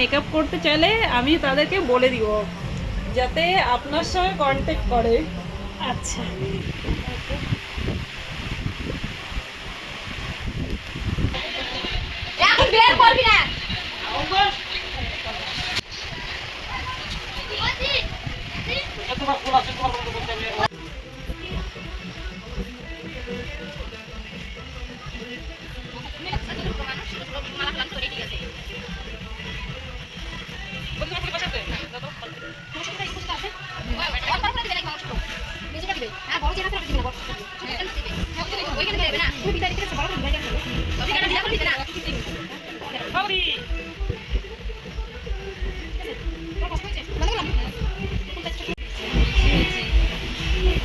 Makeup করতে চাইলে আমি তাদেরকে বলে দিব যাতে আপনার সঙ্গে কন্ট্যাক্ট করে। আচ্ছা, এখন বের করবি না।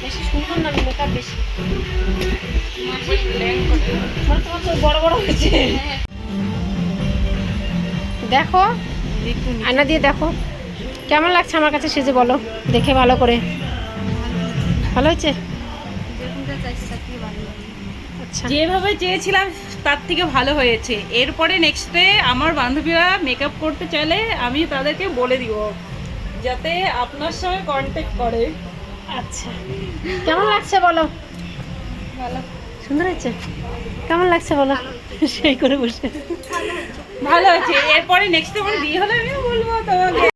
বেশি সুন্দর না মেকআপ বেশি, মানে তোমার তো বড় বড় হয়েছে। দেখো আয়না দিয়ে দেখো কেমন লাগছে আমার কাছে সেজে, বলো দেখে ভালো করে। ভালো হয়েছে? আচ্ছা, যেভাবে চেয়েছিলাম তার থেকে ভালো হয়েছে। এরপরে নেক্সটে আমার বান্ধবীরা মেকআপ করতে চাইলে আমি তাদেরকে বলে দিব যাতে আপনার সঙ্গে কন্ট্যাক্ট করে। আচ্ছা, কেমন লাগছে বলো? ভালো, সুন্দর হয়েছে? কেমন লাগছে বলো? সেই করে বসে ভালো হয়েছে। এরপরে নেক্সট আমার বিয়ে হলে আমিও বলবো তোমাকে।